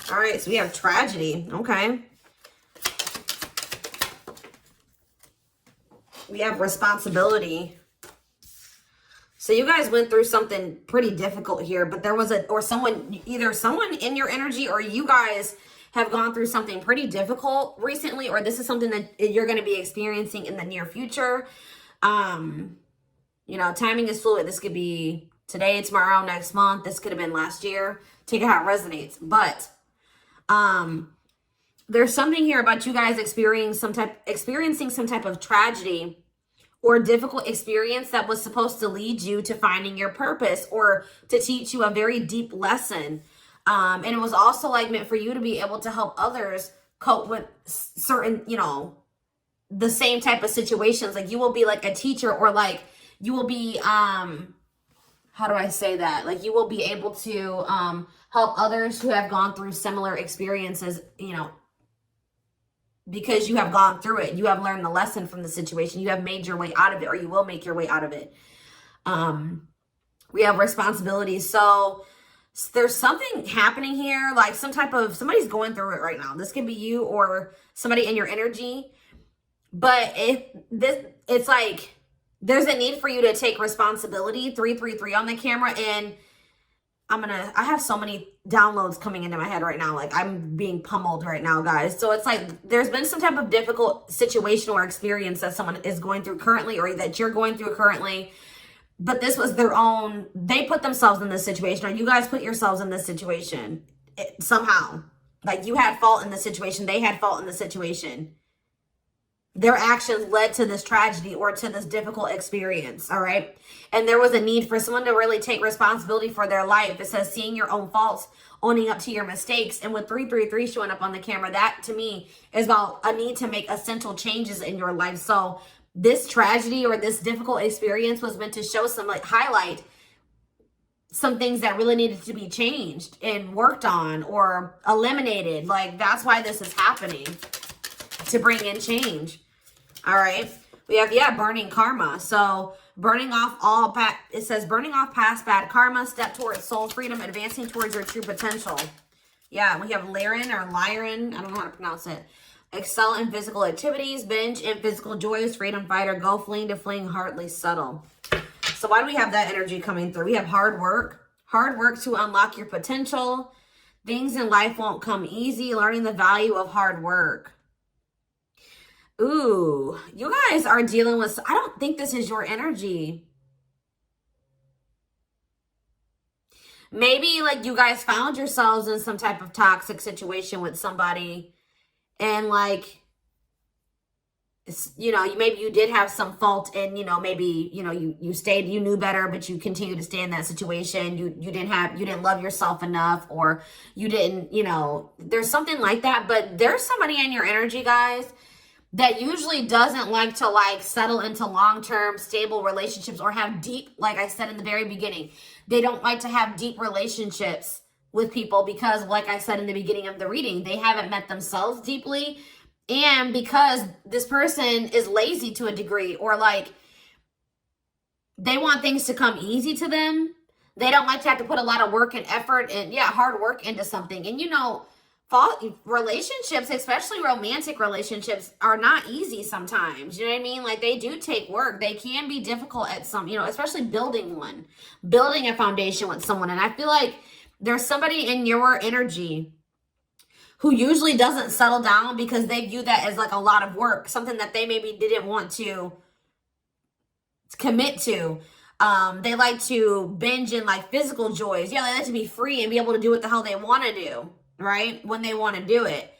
All right, so we have tragedy. Okay. We have responsibility. So you guys went through something pretty difficult here, but there was either someone in your energy or you guys have gone through something pretty difficult recently, or this is something that you're going to be experiencing in the near future. You know, timing is fluid. This could be today, tomorrow, next month. This could have been last year. Take it how it resonates. But there's something here about you guys experiencing some type of tragedy or difficult experience that was supposed to lead you to finding your purpose or to teach you a very deep lesson. And it was also like meant for you to be able to help others cope with certain, you know, the same type of situations. Like you will be like a teacher, or like you will be, how do I say that? Like you will be able to help others who have gone through similar experiences, you know, because you have gone through it. You have learned the lesson from the situation. You have made your way out of it, or you will make your way out of it. We have responsibilities. So there's something happening here, like somebody's going through it right now. This can be you or somebody in your energy. But it's like there's a need for you to take responsibility. 333 on the camera, and I have so many downloads coming into my head right now. Like I'm being pummeled right now, guys. So it's like there's been some type of difficult situation or experience that someone is going through currently, or that you're going through currently. But this was their own, they put themselves in this situation, or you guys put yourselves in this situation somehow. Like you had fault in the situation. They had fault in the situation. Their actions led to this tragedy or to this difficult experience, all right? And there was a need for someone to really take responsibility for their life. It says seeing your own faults, owning up to your mistakes. And with 333 showing up on the camera, that to me is about a need to make essential changes in your life. So this tragedy or this difficult experience was meant to show some, like, highlight some things that really needed to be changed and worked on or eliminated. Like, that's why this is happening, to bring in change. All right. We have, burning karma. So burning off it says burning off past bad karma, step towards soul freedom, advancing towards your true potential. Yeah, we have Lyran or Lyran. I don't know how to pronounce it. Excel in physical activities, binge in physical joys, freedom fighter, go fling to fling, heartily subtle. So why do we have that energy coming through? We have hard work to unlock your potential. Things in life won't come easy, learning the value of hard work. Ooh, you guys are dealing with, I don't think this is your energy. Maybe like you guys found yourselves in some type of toxic situation with somebody, and like, you know, maybe you did have some fault, and, you know, maybe, you know, you stayed, you knew better, but you continue to stay in that situation. You didn't love yourself enough, or you didn't, you know, there's something like that. But there's somebody in your energy, guys, that usually doesn't like to like settle into long-term stable relationships or have deep, like I said in the very beginning, they don't like to have deep relationships with people because, like I said in the beginning of the reading, they haven't met themselves deeply, and because this person is lazy to a degree, or like they want things to come easy to them. They don't like to have to put a lot of work and effort and hard work into something. And, you know, relationships, especially romantic relationships, are not easy sometimes. You know what I mean? Like, they do take work. They can be difficult at some, you know, especially building a foundation with someone. And I feel like there's somebody in your energy who usually doesn't settle down because they view that as like a lot of work, something that they maybe didn't want to commit to. They like to binge in like physical joys. Yeah, they like to be free and be able to do what the hell they want to do, right? When they want to do it.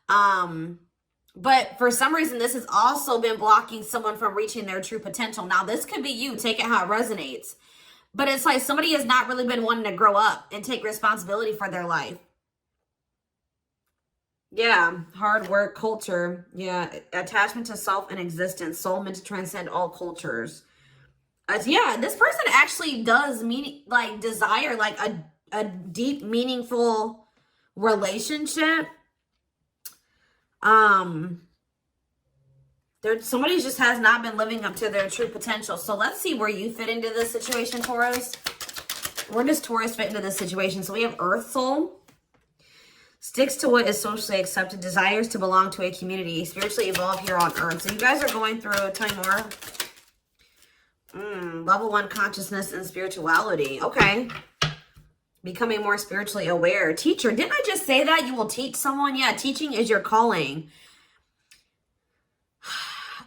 But for some reason, this has also been blocking someone from reaching their true potential. Now, this could be you. Take it how it resonates. But it's like somebody has not really been wanting to grow up and take responsibility for their life. Yeah, hard work, culture. Yeah, attachment to self and existence. Soul meant to transcend all cultures. Yeah, this person actually does desire like a deep, meaningful relationship. Somebody just has not been living up to their true potential. So let's see where you fit into this situation, Taurus. Where does Taurus fit into this situation? So we have Earth Soul. Sticks to what is socially accepted. Desires to belong to a community. Spiritually evolve here on earth. So you guys are going through, tell me more. Level 1 consciousness and spirituality. Okay. Becoming more spiritually aware. Teacher. Didn't I just say that? You will teach someone? Yeah, teaching is your calling.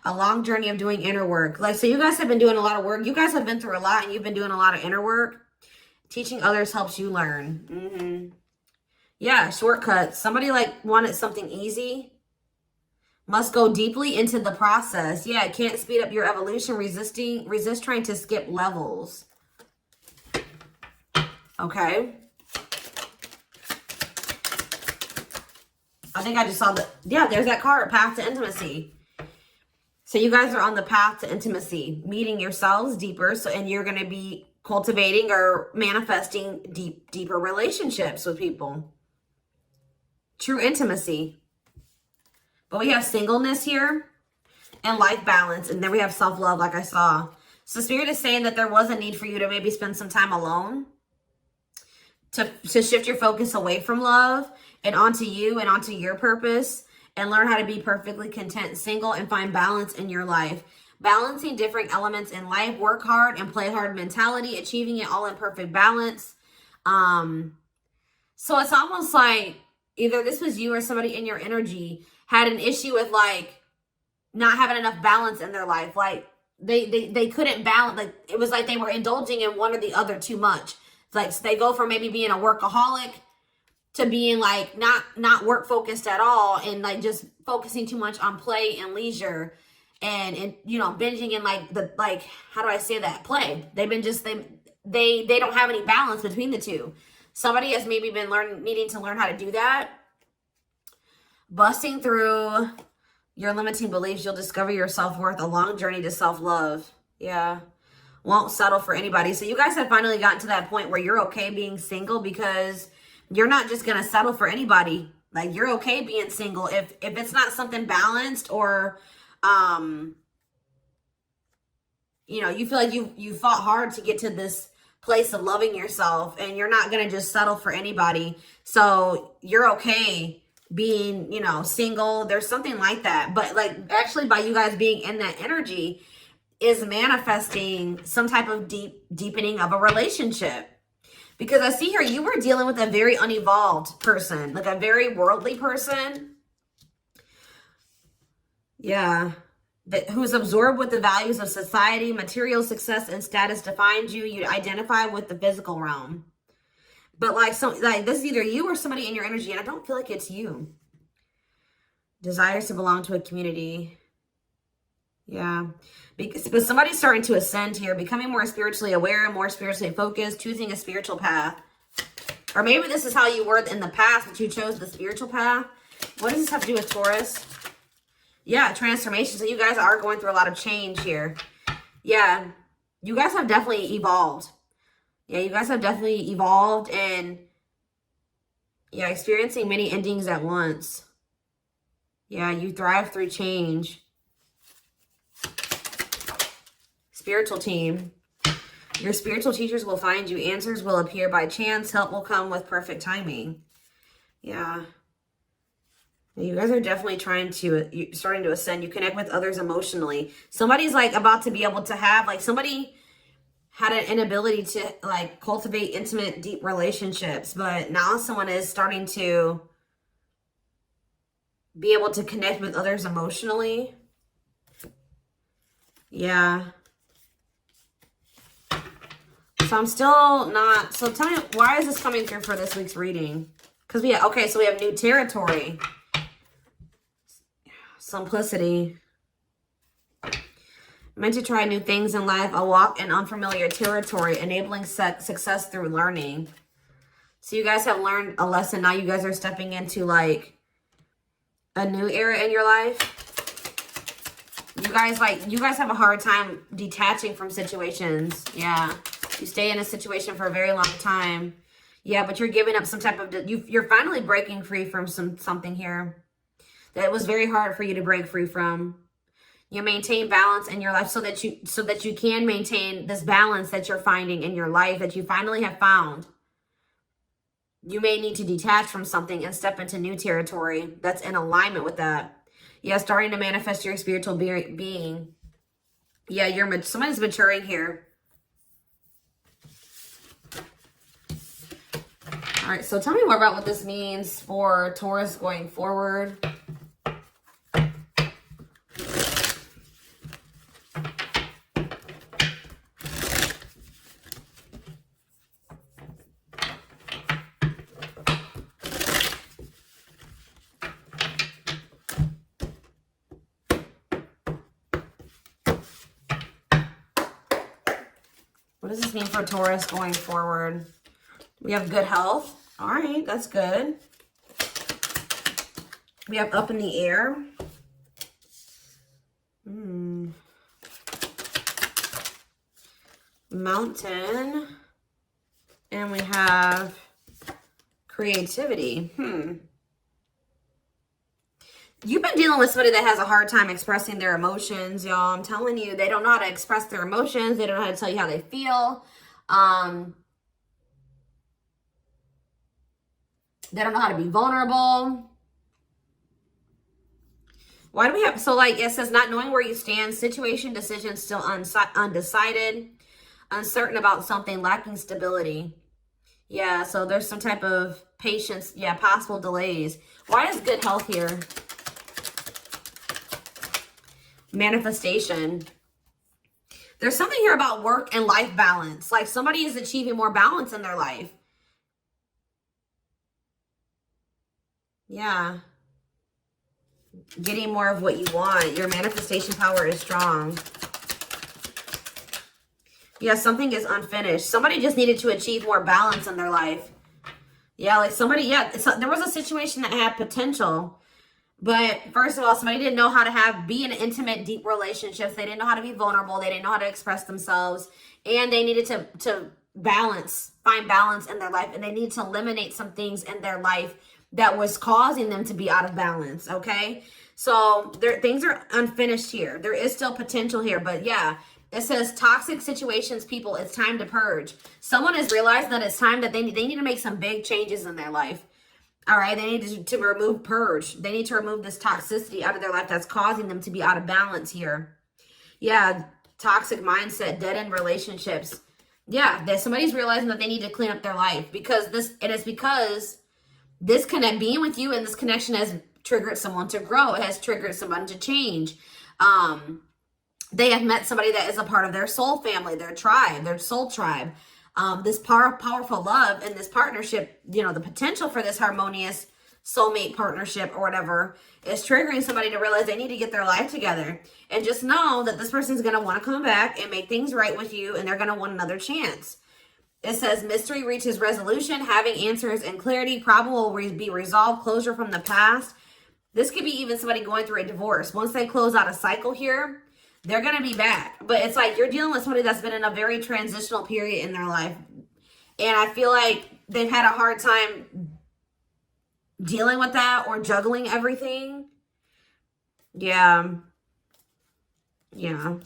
A long journey of doing inner work. Like, so you guys have been doing a lot of work. You guys have been through a lot and you've been doing a lot of inner work. Teaching others helps you learn. Yeah, shortcuts. Somebody like wanted something easy. Must go deeply into the process. Yeah, it can't speed up your evolution. Resist trying to skip levels. Okay. I think I just saw the, yeah, there's that card, path to intimacy. So you guys are on the path to intimacy, meeting yourselves deeper. So, and you're going to be cultivating or manifesting deeper relationships with people. True intimacy. But we have singleness here and life balance. And then we have self-love, like I saw. So Spirit is saying that there was a need for you to maybe spend some time alone. To shift your focus away from love and onto you and onto your purpose. And learn how to be perfectly content, single, and find balance in your life. Balancing different elements in life. Work hard and play hard mentality. Achieving it all in perfect balance. So it's almost like either this was you or somebody in your energy had an issue with like not having enough balance in their life. Like they couldn't balance. Like it was like they were indulging in one or the other too much. It's like so they go from maybe being a workaholic to being like not work focused at all and like just focusing too much on play and leisure and you know binging in like the like how do I say that play. They've been just they don't have any balance between the two. Somebody has maybe been needing to learn how to do that. Busting through your limiting beliefs, you'll discover your self-worth, a long journey to self-love. Yeah. Won't settle for anybody. So you guys have finally gotten to that point where you're okay being single because you're not just going to settle for anybody. Like you're okay being single. If it's not something balanced or, you know, you feel like you fought hard to get to this place of loving yourself and you're not going to just settle for anybody. So you're okay being, you know, single. There's something like that. But like actually by you guys being in that energy is manifesting some type of deepening of a relationship. Because I see here, you were dealing with a very unevolved person, like a very worldly person. Yeah. Who's absorbed with the values of society, material success, and status defined you. You identify with the physical realm. But like, this is either you or somebody in your energy, and I don't feel like it's you. Desires to belong to a community. Yeah. But somebody's starting to ascend here, becoming more spiritually aware, more spiritually focused, choosing a spiritual path. Or maybe this is how you were in the past, but you chose the spiritual path. What does this have to do with Taurus? Yeah, transformation. So you guys are going through a lot of change here. Yeah, you guys have definitely evolved. Yeah, you guys have definitely evolved and, yeah, experiencing many endings at once. Yeah, you thrive through change. Spiritual team. Your spiritual teachers will find you. Answers will appear by chance. Help will come with perfect timing. Yeah. You guys are definitely starting to ascend. You connect with others emotionally. Somebody's like about to be able to have, like somebody had an inability to like cultivate intimate, deep relationships. But now someone is starting to be able to connect with others emotionally. Yeah. So I'm still not, so tell me, why is this coming through for this week's reading? Because so we have new territory. Simplicity. Meant to try new things in life. A walk in unfamiliar territory, enabling success through learning. So you guys have learned a lesson. Now you guys are stepping into like a new era in your life. You guys have a hard time detaching from situations. Yeah. You stay in a situation for a very long time. Yeah, but you're giving up some type of, you're finally breaking free from something here that it was very hard for you to break free from. You maintain balance in your life so that you can maintain this balance that you're finding in your life, that you finally have found. You may need to detach from something and step into new territory that's in alignment with that. Yeah, starting to manifest your spiritual being. Yeah, somebody's maturing here. All right, so tell me more about what this means for Taurus going forward. What does this mean for Taurus going forward? We have good health. All right, that's good. We have up in the air. Mountain. And we have creativity. You've been dealing with somebody that has a hard time expressing their emotions, y'all. I'm telling you, they don't know how to express their emotions. They don't know how to tell you how they feel. They don't know how to be vulnerable. Why do we have, so like it says, not knowing where you stand, situation, decision, still undecided, uncertain about something, lacking stability. Yeah, so there's some type of patience. Yeah, possible delays. Why is good health here? Manifestation. There's something here about work and life balance. Like somebody is achieving more balance in their life. Yeah. Getting more of what you want. Your manifestation power is strong. Yeah, something is unfinished. Somebody just needed to achieve more balance in their life. Yeah, like somebody, yeah, there was a situation that had potential. But first of all, somebody didn't know how to be in intimate, deep relationships. They didn't know how to be vulnerable. They didn't know how to express themselves. And they needed to find balance in their life. And they needed to eliminate some things in their life that was causing them to be out of balance, okay? So things are unfinished here. There is still potential here. But yeah, it says toxic situations, people, it's time to purge. Someone has realized that it's time that they need to make some big changes in their life. All right, they need to purge. They need to remove this toxicity out of their life that's causing them to be out of balance here. Yeah, toxic mindset, dead-end relationships. Yeah, somebody's realizing that they need to clean up their life because this being with you and this connection has triggered someone to grow. It has triggered someone to change. They have met somebody that is a part of their soul family, their tribe, their soul tribe. This powerful love and this partnership, you know, the potential for this harmonious soulmate partnership or whatever is triggering somebody to realize they need to get their life together. And just know that this person's going to want to come back and make things right with you, and they're going to want another chance. It says mystery reaches resolution, having answers and clarity, problem will be resolved, closure from the past. This could be even somebody going through a divorce. Once they close out a cycle here, they're going to be back. But it's like you're dealing with somebody that's been in a very transitional period in their life. And I feel like they've had a hard time dealing with that or juggling everything. Yeah. Yeah.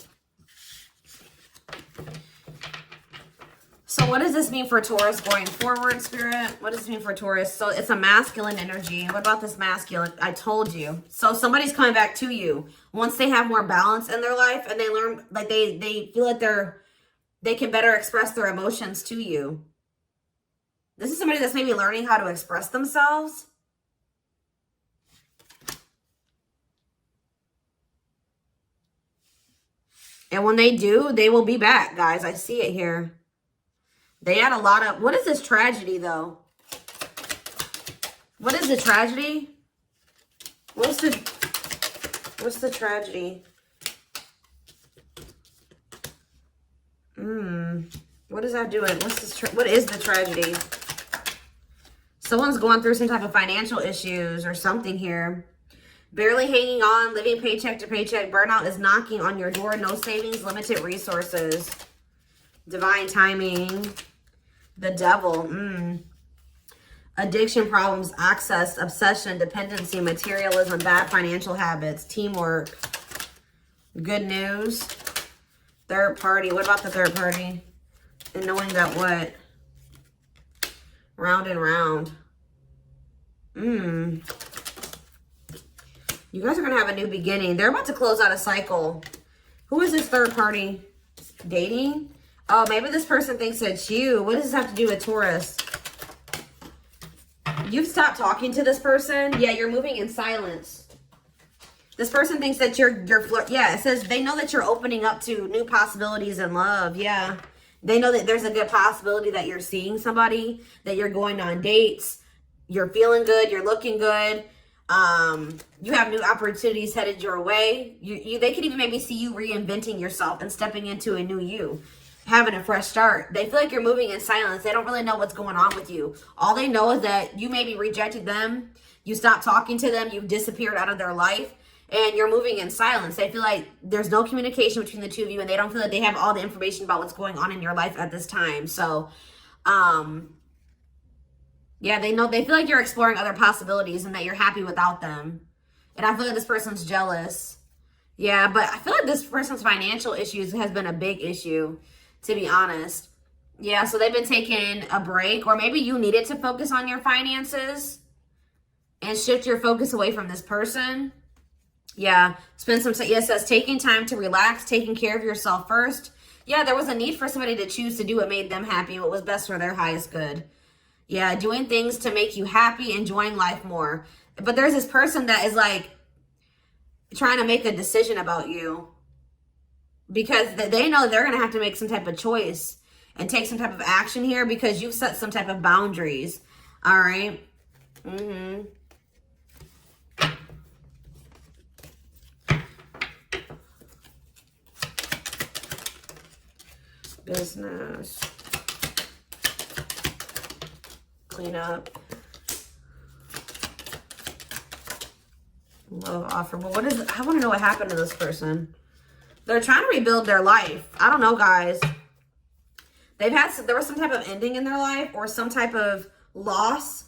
So what does this mean for Taurus going forward, Spirit? What does this mean for Taurus? So it's a masculine energy. What about this masculine? I told you. So somebody's coming back to you once they have more balance in their life and they learn, like they feel like they can better express their emotions to you. This is somebody that's maybe learning how to express themselves. And when they do, they will be back, guys. I see it here. They had a lot of... What is this tragedy, though? What is the tragedy? What's the tragedy? What is that doing? What is the tragedy? Someone's going through some type of financial issues or something here. Barely hanging on, living paycheck to paycheck. Burnout is knocking on your door. No savings, limited resources. Divine timing. The devil. Addiction problems, access, obsession, dependency, materialism, bad financial habits, teamwork. Good news. Third party. What about the third party? And knowing that what? Round and round. You guys are going to have a new beginning. They're about to close out a cycle. Who is this third party? Dating? Oh, maybe this person thinks it's you. What does this have to do with Taurus? You've stopped talking to this person. Yeah, you're moving in silence. This person thinks that you're yeah, it says they know that you're opening up to new possibilities in love. Yeah. They know that there's a good possibility that you're seeing somebody, that you're going on dates, you're feeling good, you're looking good. You have new opportunities headed your way. They could even maybe see you reinventing yourself and stepping into a new you, having a fresh start. They feel like you're moving in silence. They don't really know what's going on with you. All they know is that you maybe rejected them, you stopped talking to them, you've disappeared out of their life, and you're moving in silence. They feel like there's no communication between the two of you, and they don't feel like they have all the information about what's going on in your life at this time. So, yeah, they feel like you're exploring other possibilities and that you're happy without them. And I feel like this person's jealous. Yeah, but I feel like this person's financial issues has been a big issue, to be honest. Yeah, so they've been taking a break, or maybe you needed to focus on your finances and shift your focus away from this person. Yeah, spend some time. Yeah, it says taking time to relax, taking care of yourself first. Yeah, there was a need for somebody to choose to do what made them happy, what was best for their highest good. Yeah, doing things to make you happy, enjoying life more. But there's this person that is like trying to make a decision about you because they know they're going to have to make some type of choice and take some type of action here because you've set some type of boundaries. All right. Business. Clean up. Love offer. But what is it? I want to know what happened to this person. They're trying to rebuild their life. I don't know, guys. There was some type of ending in their life or some type of loss.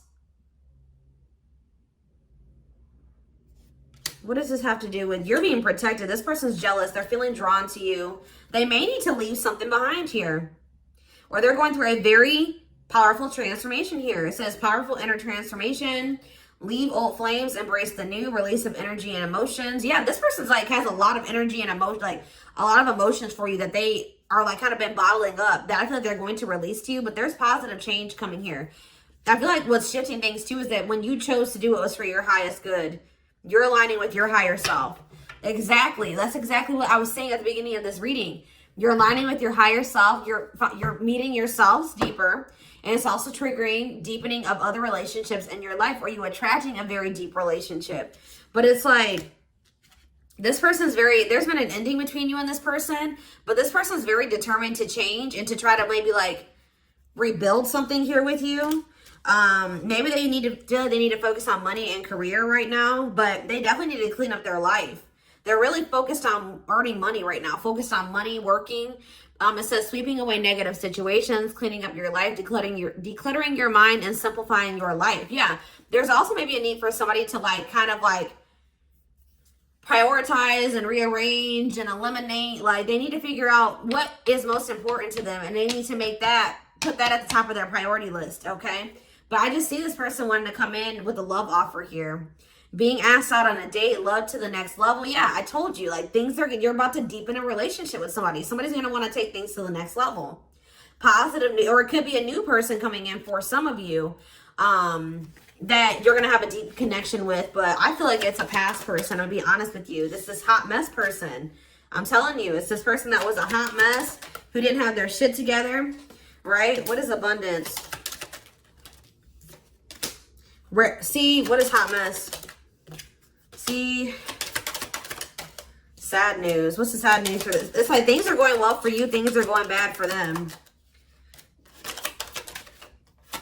What does this have to do with? You're being protected. This person's jealous. They're feeling drawn to you. They may need to leave something behind here. Or they're going through a very powerful transformation here. It says powerful inner transformation. Leave old flames, embrace the new, release of energy and emotions. Yeah, this person's like has a lot of energy and emotion, like a lot of emotions for you that they are like kind of been bottling up that I feel like they're going to release to you, but there's positive change coming here. I feel like what's shifting things too is that when you chose to do what was for your highest good, you're aligning with your higher self. Exactly. That's exactly what I was saying at the beginning of this reading. You're aligning with your higher self. You're meeting yourselves deeper. And it's also triggering deepening of other relationships in your life, or you attracting a very deep relationship. But it's like, this person's there's been an ending between you and this person, but this person's very determined to change and to try to maybe like rebuild something here with you. Maybe they need to focus on money and career right now, but they definitely need to clean up their life. They're really focused on earning money right now, focused on money, working. It says sweeping away negative situations, cleaning up your life, decluttering your mind, and simplifying your life. Yeah, there's also maybe a need for somebody to like kind of like prioritize and rearrange and eliminate. Like they need to figure out what is most important to them, and they need to put that at the top of their priority list. Okay, but I just see this person wanting to come in with a love offer here. Being asked out on a date, love to the next level. Yeah, I told you, like you're about to deepen a relationship with somebody. Somebody's going to want to take things to the next level. Positive, or it could be a new person coming in for some of you that you're going to have a deep connection with. But I feel like it's a past person. I'll be honest with you. This is hot mess person. I'm telling you, it's this person that was a hot mess who didn't have their shit together, right? What is abundance? See, what is hot mess? See, sad news. What's the sad news for this? It's like things are going well for you. Things are going bad for them.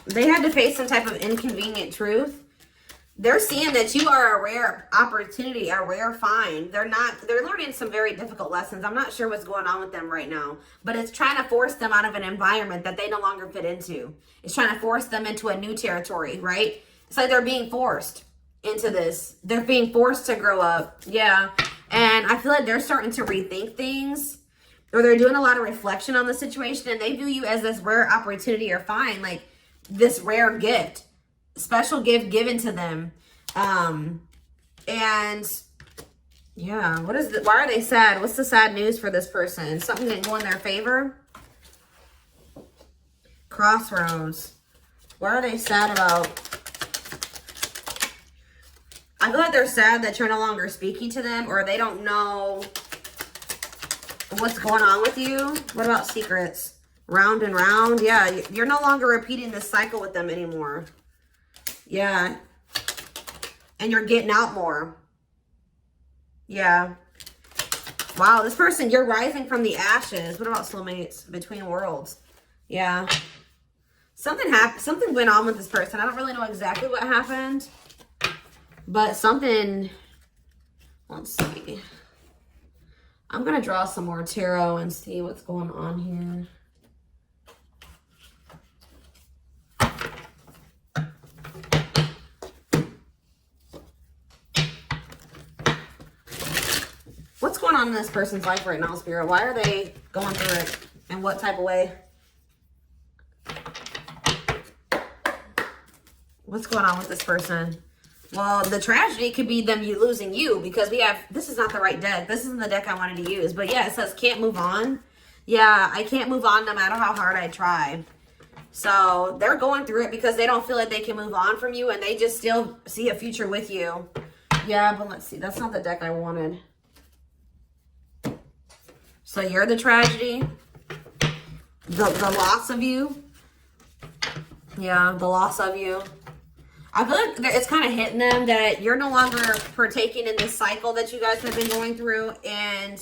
They had to face some type of inconvenient truth. They're seeing that you are a rare opportunity, a rare find. They're learning some very difficult lessons. I'm not sure what's going on with them right now, but it's trying to force them out of an environment that they no longer fit into. It's trying to force them into a new territory, right? It's like they're being forced into this. They're being forced to grow up. Yeah. And I feel like they're starting to rethink things, or they're doing a lot of reflection on the situation, and they view you as this rare opportunity or find. Like this rare gift, special gift given to them. And yeah, what is it? Why are they sad? What's the sad news for this person? Something didn't go in their favor? Crossroads. What are they sad about? I feel like they're sad that you're no longer speaking to them, or they don't know what's going on with you. What about secrets? Round and round. Yeah, you're no longer repeating this cycle with them anymore. Yeah. And you're getting out more. Yeah. Wow, this person, you're rising from the ashes. What about soulmates? Between worlds. Yeah. Something happened. Something went on with this person. I don't really know exactly what happened. But something, let's see. I'm going to draw some more tarot and see what's going on here. What's going on in this person's life right now, Spirit? Why are they going through it? In what type of way? What's going on with this person? Well, the tragedy could be them losing you, because we have, this is not the right deck. This isn't the deck I wanted to use. But yeah, it says can't move on. Yeah, I can't move on no matter how hard I try. So they're going through it because they don't feel like they can move on from you, and they just still see a future with you. Yeah, but let's see. That's not the deck I wanted. So you're the tragedy. The loss of you. Yeah, the loss of you. I feel like it's kind of hitting them that you're no longer partaking in this cycle that you guys have been going through. And,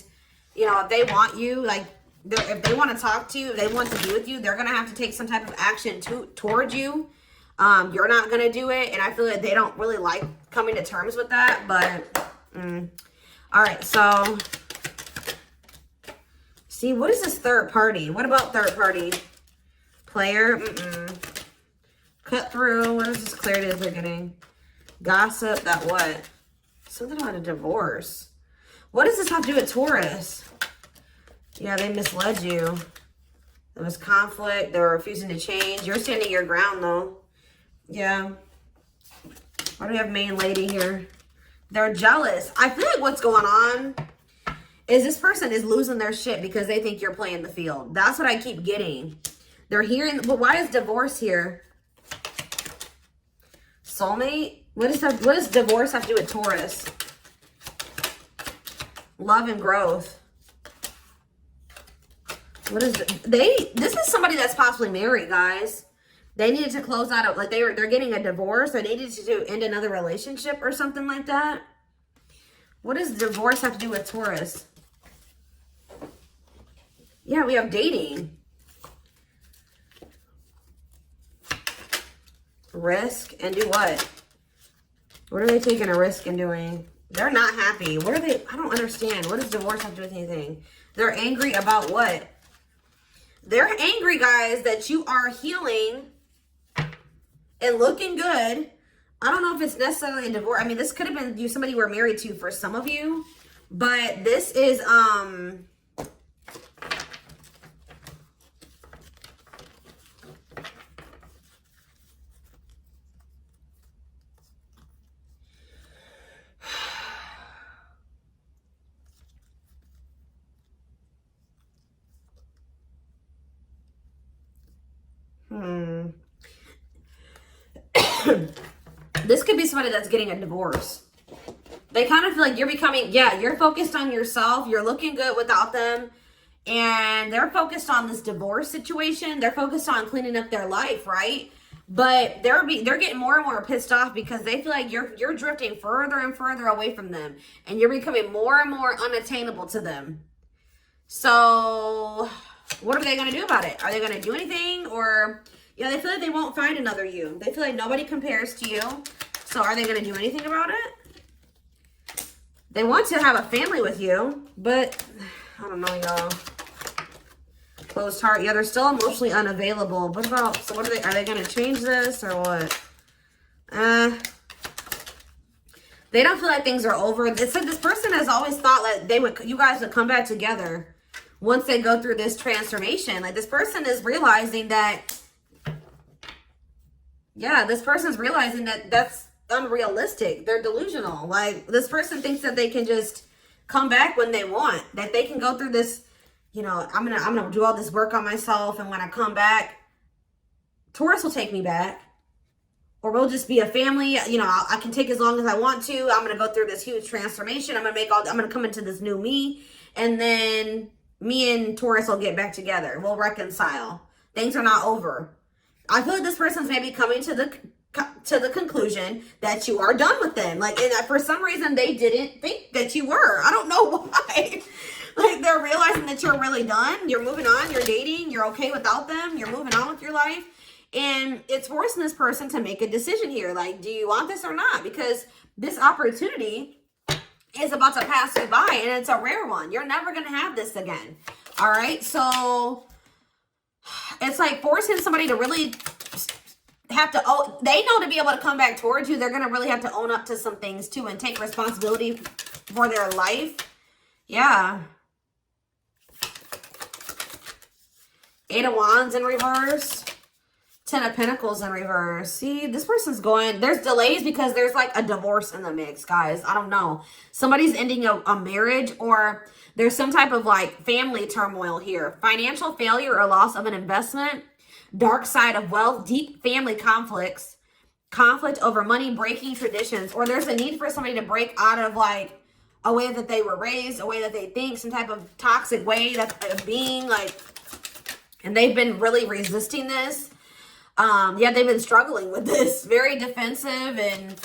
you know, if they want you, like, if they want to talk to you, if they want to be with you, they're going to have to take some type of action towards you. You're not going to do it. And I feel like they don't really like coming to terms with that. But, all right, so, see, what is this third party? What about third party? Player? Cut through. What is this clarity that they're getting? Gossip. That what? Something about a divorce. What does this have to do with Taurus? Yeah, they misled you. There was conflict. They were refusing to change. You're standing your ground, though. Yeah. Why do we have main lady here? They're jealous. I feel like what's going on is this person is losing their shit because they think you're playing the field. That's what I keep getting. They're hearing, but why is divorce here? Soulmate? What does divorce have to do with Taurus? Love and growth. What is this is somebody that's possibly married, guys. They needed to close out, like they're getting a divorce, or they needed to end another relationship or something like that. What does divorce have to do with Taurus? Yeah, we have dating. Risk and do what? What are they taking a risk and doing? They're not happy. What are they? I don't understand. What does divorce have to do with anything? They're angry about what? They're angry, guys, that you are healing and looking good. I don't know if it's necessarily a divorce. I mean, this could have been somebody you were married to for some of you, but this is this could be somebody that's getting a divorce. They kind of feel like you're becoming, yeah, you're focused on yourself. You're looking good without them. And they're focused on this divorce situation. They're focused on cleaning up their life, right? But they're getting more and more pissed off because they feel like you're drifting further and further away from them. And you're becoming more and more unattainable to them. So what are they going to do about it? Are they going to do anything? Or, yeah, they feel like they won't find another you. They feel like nobody compares to you. So are they going to do anything about it? They want to have a family with you, but I don't know, y'all. Closed heart. Yeah, they're still emotionally unavailable. What about, so what are they going to change this or what? They don't feel like things are over. It's like this person has always thought like you guys would come back together once they go through this transformation. Like this person is realizing that Yeah, this person's realizing that that's unrealistic. They're delusional. Like, this person thinks that they can just come back when they want, that they can go through this, you know, I'm gonna do all this work on myself, and when I come back, Taurus will take me back. Or we'll just be a family. You know, I can take as long as I want to. I'm gonna go through this huge transformation. I'm gonna come into this new me, and then me and Taurus will get back together. We'll reconcile. Things are not over. I feel like this person's maybe coming to the conclusion that you are done with them. Like, and for some reason, they didn't think that you were. I don't know why. Like, they're realizing that you're really done. You're moving on. You're dating. You're okay without them. You're moving on with your life. And it's forcing this person to make a decision here. Like, do you want this or not? Because this opportunity is about to pass you by, and it's a rare one. You're never going to have this again. All right. So it's like forcing somebody to really have to, they know to be able to come back towards you, they're going to really have to own up to some things too and take responsibility for their life. Yeah. 8 of Wands in reverse. 10 of Pentacles in reverse. See, this person's going, there's delays because there's like a divorce in the mix, guys. I don't know. Somebody's ending a marriage, or there's some type of like family turmoil here. Financial failure or loss of an investment. Dark side of wealth. Deep family conflicts. Conflict over money, breaking traditions. Or there's a need for somebody to break out of like a way that they were raised, a way that they think, some type of toxic way of being, like, and they've been really resisting this. Yeah, they've been struggling with this. Very defensive and,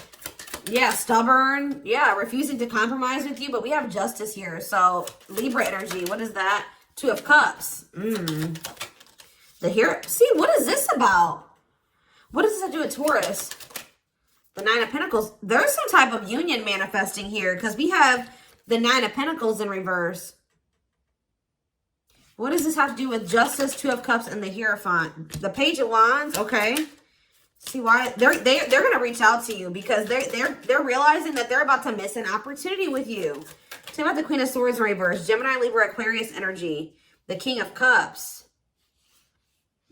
yeah, stubborn. Yeah, refusing to compromise with you. But we have Justice here. So, Libra energy. What is that? 2 of Cups. The here. See, what is this about? What does this have to do with Taurus? The 9 of Pentacles. There's some type of union manifesting here, because we have the 9 of Pentacles in reverse. What does this have to do with Justice, 2 of Cups, and the Hierophant? The Page of Wands, okay. See why they're gonna reach out to you, because they're realizing that they're about to miss an opportunity with you. Tell me about the Queen of Swords in reverse, Gemini, Libra, Aquarius energy, the King of Cups.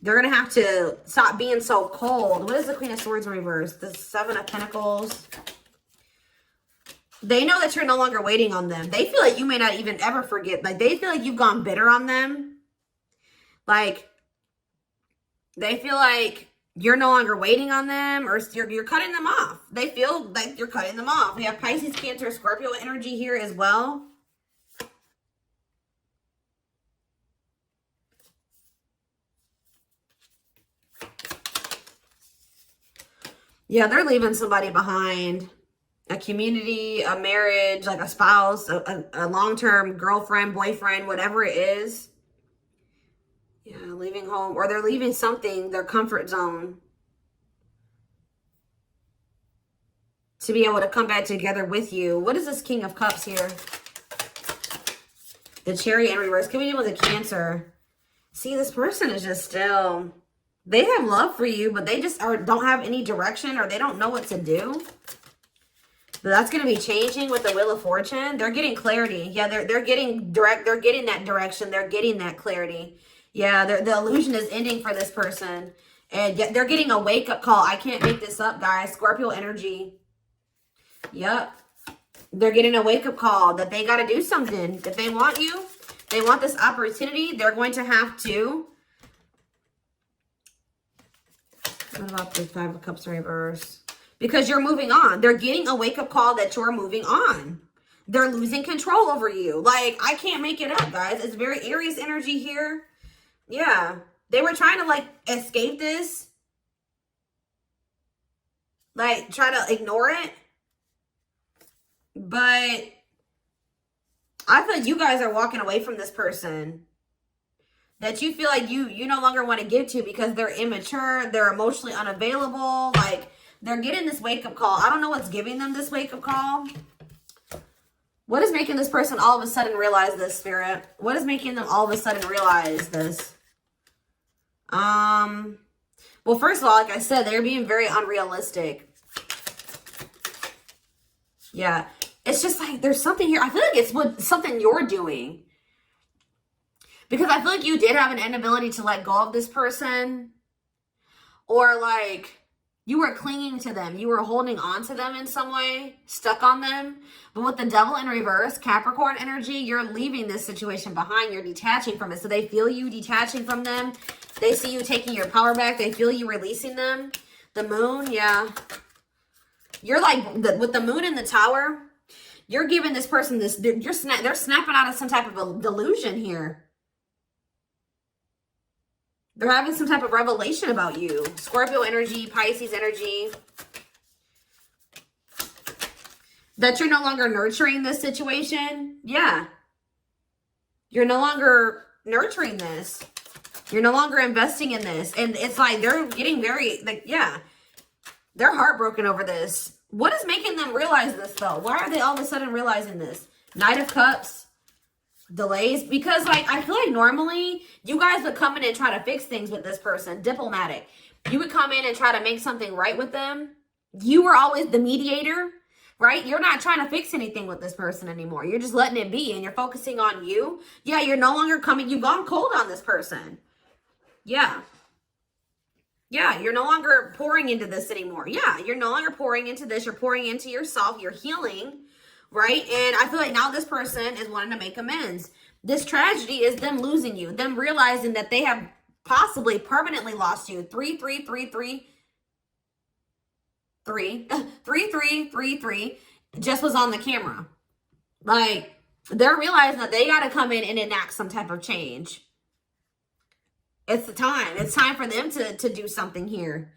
They're gonna have to stop being so cold. What is the Queen of Swords in reverse? The 7 of Pentacles. They know that you're no longer waiting on them. They feel like you may not even ever forget. Like, they feel like you've gone bitter on them. Like, they feel like you're no longer waiting on them, or you're cutting them off. They feel like you're cutting them off. We have Pisces, Cancer, Scorpio energy here as well. Yeah, they're leaving somebody behind. A community, a marriage, like a spouse, a long-term girlfriend, boyfriend, whatever it is. Yeah, leaving home. Or they're leaving something, their comfort zone, to be able to come back together with you. What is this King of Cups here? The Chariot in reverse. Can we deal with a Cancer? See, this person is just still, they have love for you, but they just don't have any direction, or they don't know what to do. But that's going to be changing with the Wheel of Fortune. They're getting clarity. Yeah, they're getting direct. They're getting that direction. They're getting that clarity. Yeah, the illusion is ending for this person. And they're getting a wake-up call. I can't make this up, guys. Scorpio energy. Yep. They're getting a wake-up call that they got to do something. If they want you, they want this opportunity, they're going to have to. What about the 5 of Cups reverse? Because you're moving on. They're getting a wake-up call that you're moving on. They're losing control over you. Like, I can't make it up, guys. It's very Aries energy here. Yeah. They were trying to, like, escape this. Like, try to ignore it. But I feel like you guys are walking away from this person that you feel like you no longer want to give to, because they're immature. They're emotionally unavailable. Like, they're getting this wake-up call. I don't know what's giving them this wake-up call. What is making this person all of a sudden realize this, Spirit? What is making them all of a sudden realize this? Well, first of all, like I said, they're being very unrealistic. Yeah. It's just like there's something here. I feel like it's something you're doing. Because I feel like you did have an inability to let go of this person. Or like, You were clinging to them. You were holding on to them in some way, stuck on them. But with the devil in reverse, Capricorn energy, you're leaving this situation behind. You're detaching from it. So they feel you detaching from them. They see you taking your power back. They feel you releasing them. The moon, yeah. You're like, with the moon in the tower, you're giving this person this, they're snapping out of some type of a delusion here. They're having some type of revelation about you. Scorpio energy, Pisces energy. That you're no longer nurturing this situation. Yeah. You're no longer nurturing this. You're no longer investing in this. And it's like they're getting very, like, yeah. They're heartbroken over this. What is making them realize this, though? Why are they all of a sudden realizing this? Knight of Cups. Delays. Because, like, I feel like normally you guys would come in and try to fix things with this person. Diplomatic. You would come in and try to make something right with them. You were always the mediator, right? You're not trying to fix anything with this person anymore. You're just letting it be and you're focusing on you. Yeah, you're no longer coming. You've gone cold on this person. Yeah. Yeah, you're no longer pouring into this anymore. Yeah, you're no longer pouring into this. You're pouring into yourself. You're healing, right? And I feel like now this person is wanting to make amends. This tragedy is them losing you, them realizing that they have possibly permanently lost you. 3, 3, 3, 3, 3, 3, 3, 3, 3 just was on the camera. Like, they're realizing that they got to come in and enact some type of change. It's the time. It's time for them to do something here.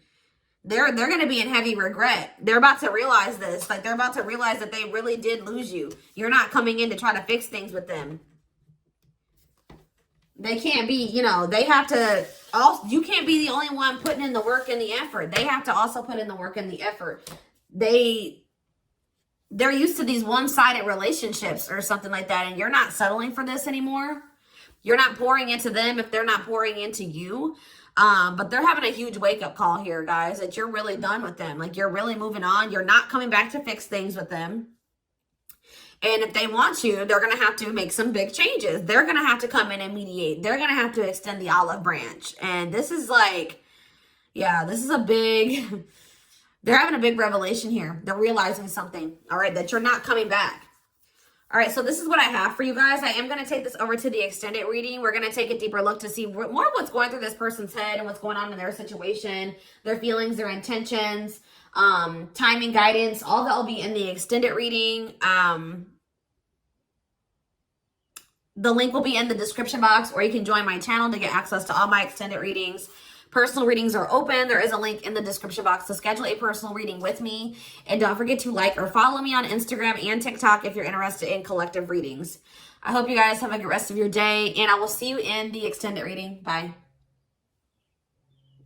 They're going to be in heavy regret. They're about to realize this. Like, they're about to realize that they really did lose you. You're not coming in to try to fix things with them. They can't be, you know, they have to also, you can't be the only one putting in the work and the effort. They have to also put in the work and the effort. They're used to these one-sided relationships or something like that, and you're not settling for this anymore. You're not pouring into them if they're not pouring into you. But they're having a huge wake-up call here, guys, that you're really done with them. Like, you're really moving on. You're not coming back to fix things with them. And if they want you, they're going to have to make some big changes. They're going to have to come in and mediate. They're going to have to extend the olive branch. And this is like, yeah, this is a big, they're having a big revelation here. They're realizing something, all right, that you're not coming back. All right, so this is what I have for you guys. I am going to take this over to the extended reading. We're going to take a deeper look to see more of what's going through this person's head and what's going on in their situation, their feelings, their intentions, timing, guidance. All that will be in the extended reading. The link will be in the description box, or you can join my channel to get access to all my extended readings. Personal readings are open. There is a link in the description box to schedule a personal reading with me. And don't forget to like or follow me on Instagram and TikTok if you're interested in collective readings. I hope you guys have a good rest of your day, and I will see you in the extended reading. Bye.